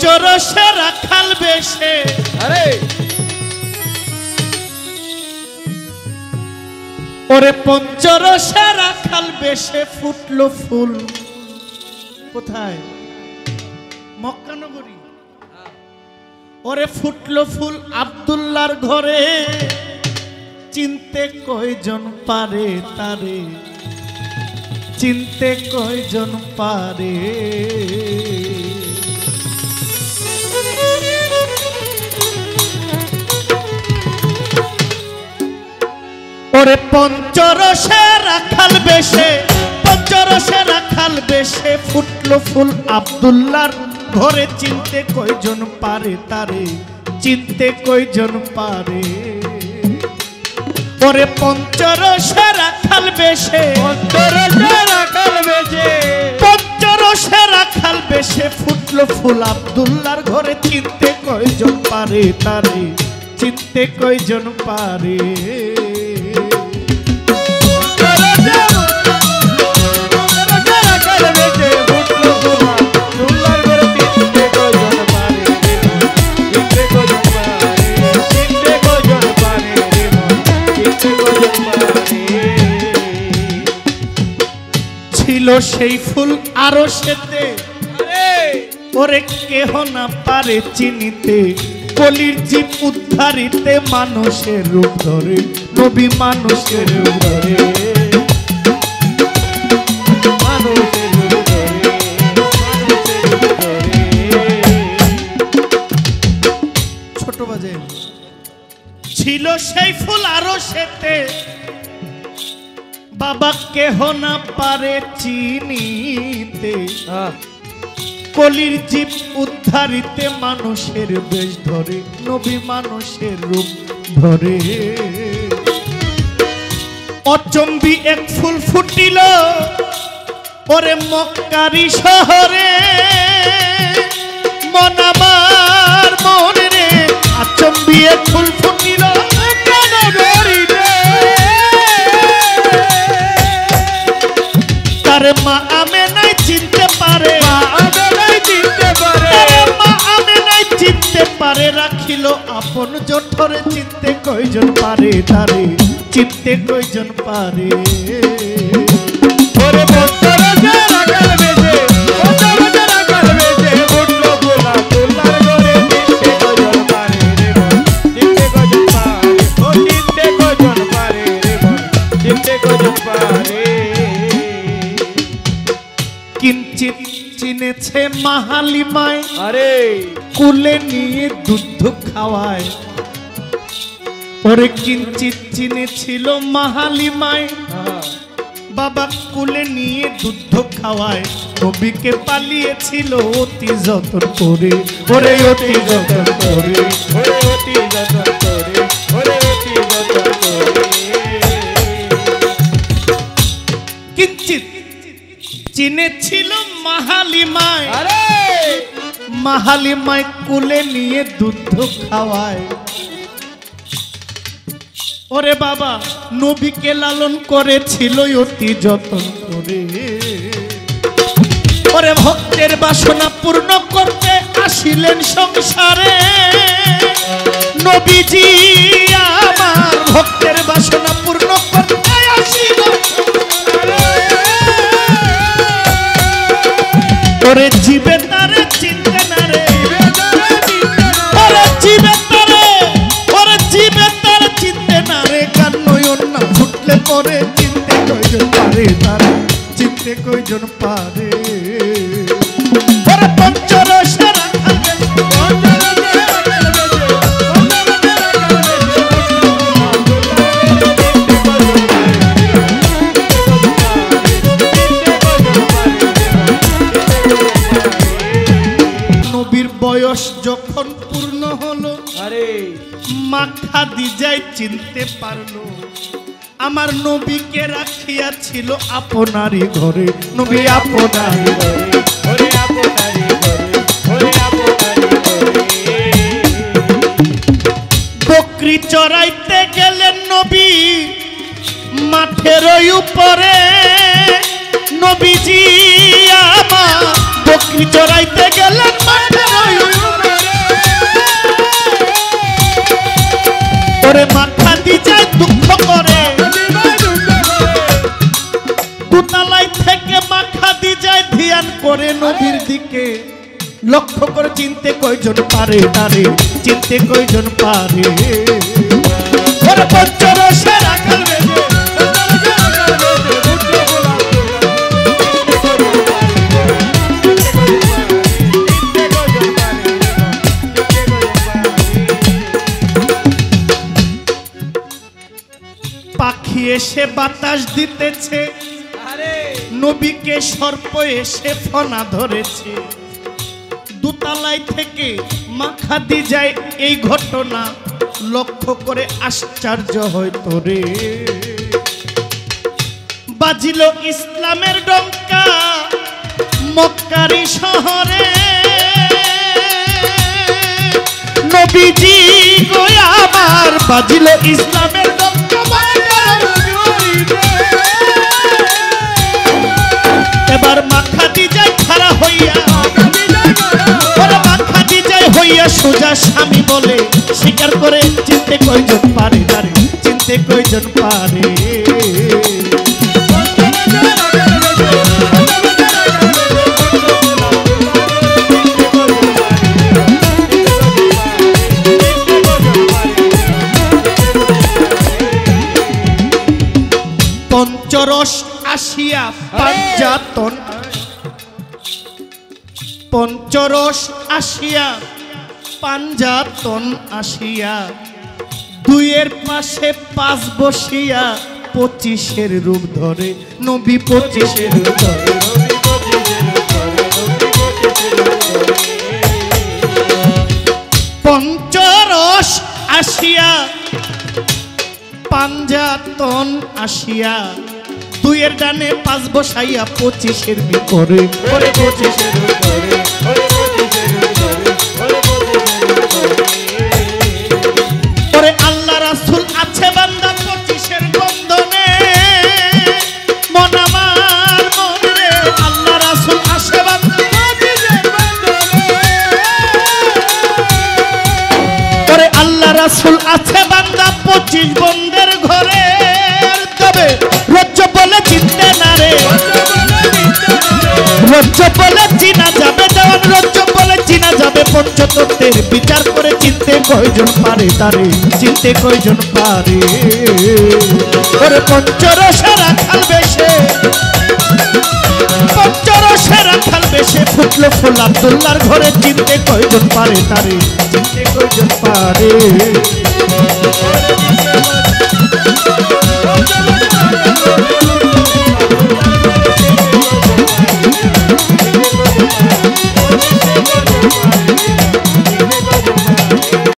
পঞ্চরসে রাখাল বেশে আরে ওরে পঞ্চরসে রাখাল বেশে ফুটলো ফুল কোথায় মক্কা নগরী ওরে ফুটলো ফুল আব্দুল্লাহর ঘরে চিনতে কয়জন পারে তারে চিনতে কয়জন পারে ওরে পঞ্চরসে রাখাল বেশে পঞ্চরসে রাখাল বেশে ফুটলো ফুল আব্দুল্লাহর ঘরে চিনতে কয়জন পারে তারে চিনতে কয়জন পারে ওরে পঞ্চরসে রাখাল বেশে পঞ্চরসে রাখাল বেশে পঞ্চরসে রাখাল বেশে ফুটলো ফুল আব্দুল্লাহর ঘরে চিনতে কয়জন পারে তারে চিনতে কয়জন পারে ছিল সেই ফুল আরো সেতে ওরে কেহ না পারে চিনিতে কলির জীব উদ্ধারিতে মানুষের রূপ ধরে নবী মানুষের রূপ ধরে ছোট বাজে ছিল সেই ফুল আরো সেতে বাবা কেহ না পারে চিনিতে কলির জীব উদ্ধারিতে মানুষের বেশ ধরে নবী মানুষের রূপ ধরে অচম্বি এক ফুল ফুটিল ওরে মক্কারি শহরে মন আমার মনে রে আচম্বি এক ফুল ফুটিল তারে মা আমেনাই চিনতে পারে মা আমেনাই চিনতে পারে রাখিল আপন জঠরে চিনতে কয়জন পারে তারে চিনতে কয়জন পারে ওরে পঞ্চরসে রাখাল বেশে পঞ্চরসে রাখাল বেশে ফুটলো ফুল আব্দুল্লাহর ঘরে চিনতে কয়জন পারে রে চিনতে কয়জন পারে ও চিনতে কয়জন পারে রে চিনতে কয়জন পারে কিঞ্চিত চিনেছে মাহালিমায় আরে কুলে নিয়ে দুধ খাওয়ায় ওরে কিঞ্চিত চিনেছিল মাহালিমায় বাবা কুলে নিয়ে দুধ খাওয়ায় নবীকে পালিয়েছিল অতি যতন করে ওরে অতি যতন করে ওরে অতি যতন করে ওরে অতি যতন করে কিঞ্চিত চিনেছিল মাহালিমায় আরে মাহালিমায় কুলে নিয়ে দুধ খাওয়ায় ওরে বাবা নবীকে লালন করেছিল অতি যতন করে ওরে ভক্তের বাসনা পূর্ণ করতে আসিলেন সংসারে নবীজি আমার ভক্তের বাসনা পূর্ণ করতে আসিলেন ওরে জীবে তারে চিনতে না রে ওরে জীবে তারে ওরে জীবে তারে চিনতে না রে কান্নয়ন না ফুটলে পরে চিনতে কয়জন পারে তারে চিনতে কয়জন পারে ওরে পঞ্চরসে রাখাল বয়স যখন পূর্ণ হলো আরে মা খাদিজাই চিনতে পারলো আমার নবীকে রাখিয়াছিল আপনারই ঘরে নবী আপনারই ঘরে ওরে আপনারই ঘরে ওরে আপনারই ঘরে বকরি চড়াইতে গেলেন নবী মাঠের উপরে নবীজি আমার বকরি চড়াইতে গেলেন মাঠের লক্ষ্য করে চিনতে কয়জন পারে তারে, চিনতে কয়জন পারে। ওরে পঞ্চরসে রাখাল বেজে পাখি এসে বাতাস দিতেছে, নবীকে সর্প এসে ফনা ধরেছে। দোতলায় থেকে মা খাদিজায় এই ঘটনা লক্ষ্য করে আশ্চর্য হয়তো রে। বাজিল ইসলামের ডঙ্কা মক্কারি শহরে, নবীজি গো আমার বাজিল ইসলামের ডঙ্কা। এবার মা খাদিজায় খাড়া হইয়া, ওরে মা খাদিজায় হইয়া সোজা স্বামী বলে স্বীকার করে, চিনতে কয়জন পারে তারে, চিনতে কয়জন পারে। পঞ্চরস আসিয়া পাঞ্জাতন, পঞ্চরস আসিয়া পাঞ্জাতন আসিয়া, দুইয়ের পাশে পাঁচ বসিয়া 25-এর রূপ ধরে, নবী 25-এর রূপ ধরে। পঞ্চরস আসিয়া পাঞ্জাতন আসিয়া, দুইয়ের ডানে পাঁচ বসাইয়া 25-এর ভিতরে, 25-এর ভিতরে। ওরে আল্লাহ রাসূল আছে বান্দা 25-এর বন্ধনে, মন আমার মনে আল্লাহ রাসূল আছে বান্দা 25-এর বন্ধনে। ওরে আল্লাহ রাসূল আছে বান্দা 25 বন্ধের ঘরে, তবে রজ্জ বলে চিনতে না রে, রজ্জ বলে চিনা যাবে দেওয়ান, রজ্জ বলে চিনা যাবে পঞ্চতত্ত্বের বিচার করে, চিনতে কয়জন পারে তারে, চিনতে কয়জন পারে। ওরে পঞ্চরসে রাখাল বেশে, পঞ্চরসে রাখাল বেশে ফুটলো ফুল আব্দুল্লাহর ঘরে, চিনতে কয়জন পারে তারে, চিনতে কয়জন পারে। Thank you.